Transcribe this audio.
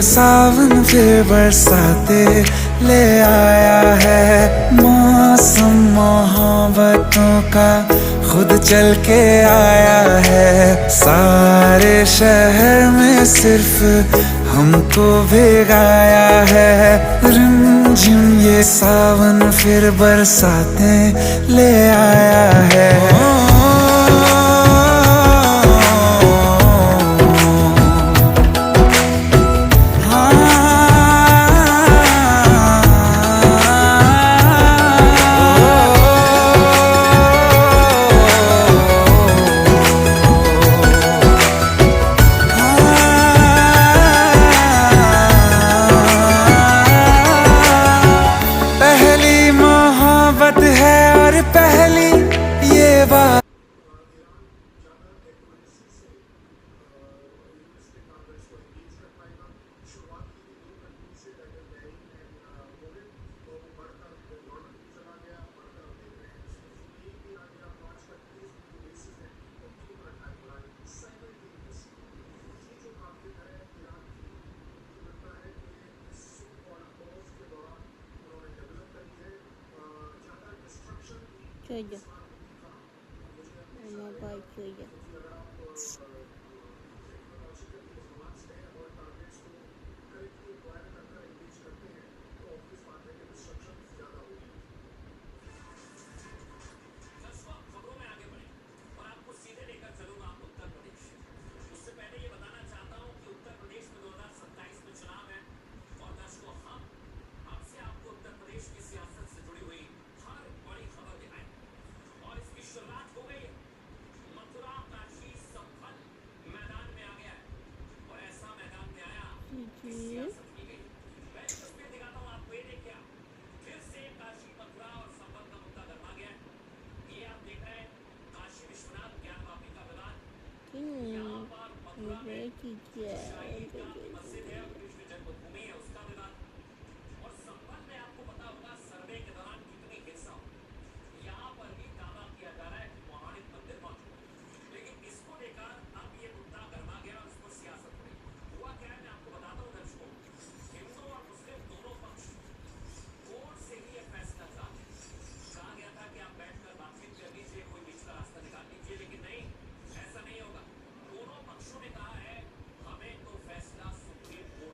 सावन फिर बरसाते ले आया है। मौसम मोहब्बतों का खुद चल के आया है। सारे शहर में सिर्फ हमको भिगाया है। रिमझिम ये सावन फिर बरसाते ले आया है। है और पहली ये बात જોઈએ એમાં ભાઈ જોઈએ Ini, ini juga.